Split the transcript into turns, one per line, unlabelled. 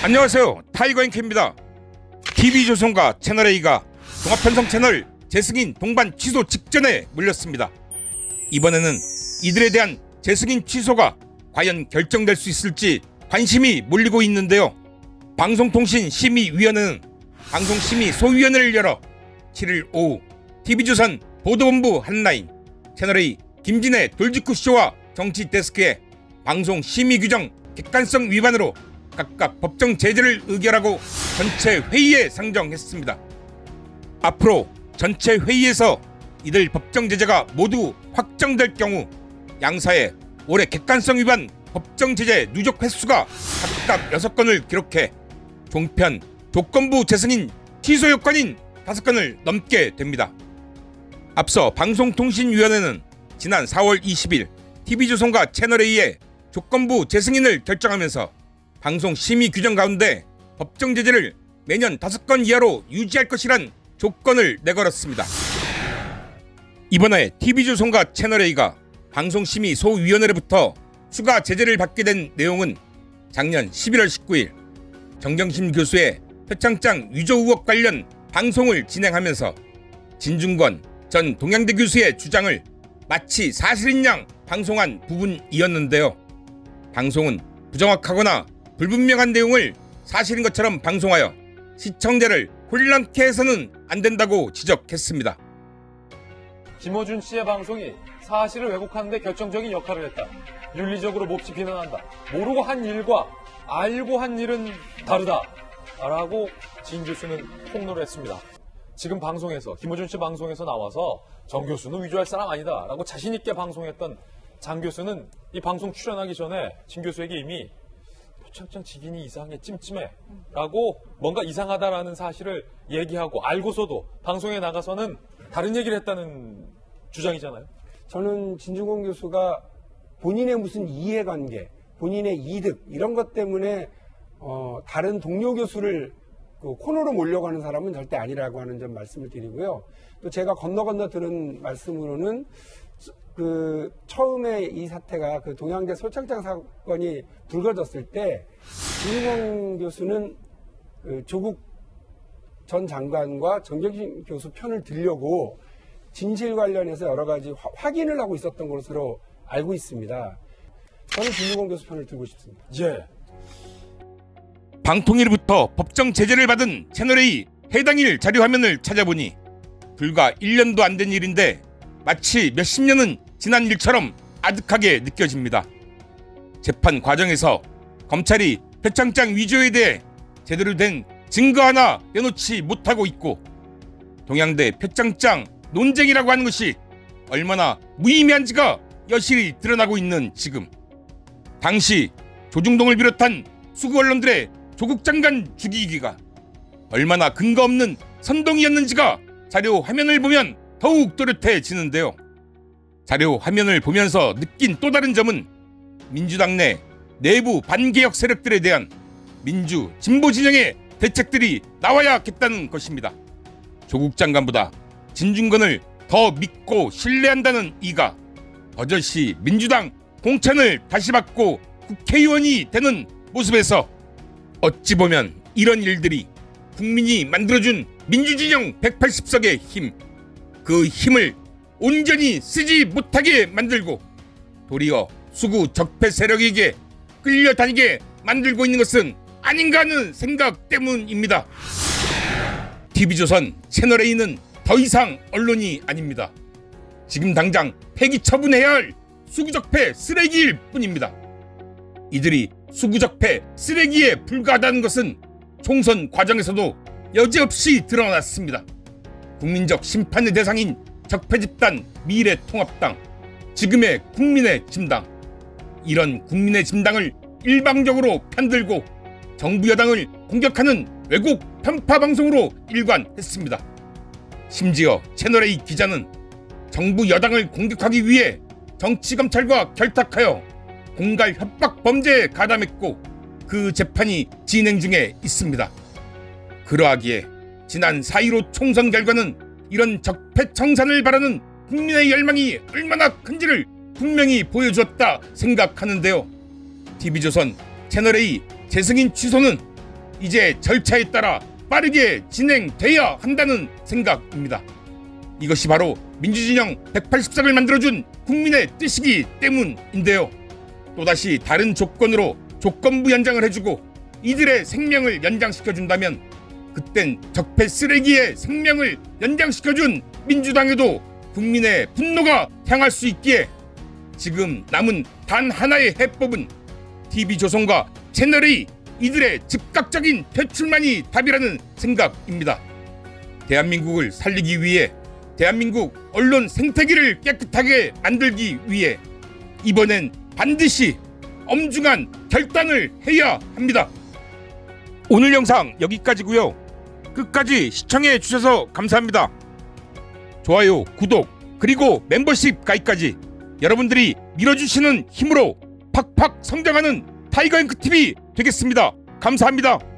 안녕하세요, 타이거 잉크입니다. TV조선과 채널A가 종합편성 채널 재승인 동반 취소 직전에 물렸습니다. 이번에는 이들에 대한 재승인 취소가 과연 결정될 수 있을지 관심이 몰리고 있는데요. 방송통신심의위원회는 방송심의 소위원회를 열어 7일 오후 TV조선 보도본부 한라인, 채널A 김진애 돌직구쇼와 정치데스크의 방송심의규정 객관성 위반으로 각각 법정 제재를 의결하고 전체 회의에 상정했습니다. 앞으로 전체 회의에서 이들 법정 제재가 모두 확정될 경우 양사의 올해 객관성 위반 법정 제재 누적 횟수가 각각 6건을 기록해 종편 조건부 재승인 취소 요건인 5건을 넘게 됩니다. 앞서 방송통신위원회는 지난 4월 20일 TV조선과 채널A의 조건부 재승인을 결정하면서 방송 심의 규정 가운데 법정 제재를 매년 5건 이하로 유지할 것이란 조건을 내걸었습니다. 이번에 TV조선과 채널A가 방송심의 소위원회로부터 추가 제재를 받게 된 내용은 작년 11월 19일 정경심 교수의 표창장 위조 의혹 관련 방송을 진행하면서 진중권 전 동양대 교수의 주장을 마치 사실인 양 방송한 부분이었는데요. 방송은 부정확하거나 불분명한 내용을 사실인 것처럼 방송하여 시청자를 혼란케 해서는 안 된다고 지적했습니다.
김어준 씨의 방송이 사실을 왜곡하는 데 결정적인 역할을 했다. 윤리적으로 몹시 비난한다. 모르고 한 일과 알고 한 일은 다르다. 라고 진 교수는 폭로를 했습니다. 지금 방송에서 김어준 씨 방송에서 나와서 정 교수는 위조할 사람 아니다 라고 자신 있게 방송했던 장 교수는 이 방송 출연하기 전에 진 교수에게 이미 표창장 직인이 이상해 찜찜해 라고 뭔가 이상하다라는 사실을 얘기하고 알고서도 방송에 나가서는 다른 얘기를 했다는 주장이잖아요.
저는 진중권 교수가 본인의 무슨 이해관계, 본인의 이득 이런 것 때문에 다른 동료 교수를 그 코너로 몰려가는 사람은 절대 아니라고 하는 점 말씀을 드리고요. 또 제가 건너 들은 말씀으로는 그 처음에 이 사태가 그 동양대 소창장 사건이 불거졌을 때 진중권 교수는 그 조국 전 장관과 정경심 교수 편을 들려고 진실 관련해서 여러 가지 확인을 하고 있었던 것으로 알고 있습니다. 저는 진중권 교수 편을 들고 싶습니다.
예.
방통위로부터 법정 제재를 받은 채널A 해당일 자료 화면을 찾아보니 불과 1년도 안 된 일인데 마치 몇십 년은 지난 일처럼 아득하게 느껴집니다. 재판 과정에서 검찰이 표창장 위조에 대해 제대로 된 증거 하나 내놓지 못하고 있고 동양대 표창장 논쟁이라고 하는 것이 얼마나 무의미한지가 여실히 드러나고 있는 지금, 당시 조중동을 비롯한 수구 언론들의 조국 장관 죽이기가 얼마나 근거 없는 선동이었는지가 자료 화면을 보면 더욱 또렷해지는데요. 자료 화면을 보면서 느낀 또 다른 점은 민주당 내 내부 반개혁 세력들에 대한 민주 진보 진영의 대책들이 나와야겠다는 것입니다. 조국 장관보다 진중권을 더 믿고 신뢰한다는 이가 버젓이 민주당 공천을 다시 받고 국회의원이 되는 모습에서 어찌 보면 이런 일들이 국민이 만들어준 민주진영 180석의 힘, 그 힘을 온전히 쓰지 못하게 만들고 도리어 수구 적폐 세력에게 끌려다니게 만들고 있는 것은 아닌가 하는 생각 때문입니다. TV조선 채널A는 더 이상 언론이 아닙니다. 지금 당장 폐기 처분해야 할 수구적폐 쓰레기일 뿐입니다. 이들이 수구적폐 쓰레기에 불과하다는 것은 총선 과정에서도 여지없이 드러났습니다. 국민적 심판의 대상인 적폐집단 미래통합당, 지금의 국민의 진당, 이런 국민의 진당을 일방적으로 편들고 정부 여당을 공격하는 왜곡 편파 방송으로 일관했습니다. 심지어 채널A 기자는 정부 여당을 공격하기 위해 정치검찰과 결탁하여 공갈 협박 범죄에 가담했고 그 재판이 진행 중에 있습니다. 그러하기에 지난 4.15 총선 결과는 이런 적폐청산을 바라는 국민의 열망이 얼마나 큰지를 분명히 보여주었다 생각하는데요. TV조선 채널A 재승인 취소는 이제 절차에 따라 빠르게 진행돼야 한다는 생각입니다. 이것이 바로 민주진영 180석을 만들어준 국민의 뜻이기 때문인데요. 또다시 다른 조건으로 조건부 연장을 해주고 이들의 생명을 연장시켜준다면 그땐 적폐 쓰레기의 생명을 연장시켜준 민주당에도 국민의 분노가 향할 수 있기에 지금 남은 단 하나의 해법은 TV조선과 채널A 이들의 즉각적인 퇴출만이 답이라는 생각입니다. 대한민국을 살리기 위해 대한민국 언론 생태계를 깨끗하게 만들기 위해 이번엔 반드시 엄중한 결단을 해야 합니다. 오늘 영상 여기까지고요. 끝까지 시청해 주셔서 감사합니다. 좋아요, 구독, 그리고 멤버십 가입까지 여러분들이 밀어주시는 힘으로 팍팍 성장하는 타이거앰크TV 되겠습니다. 감사합니다.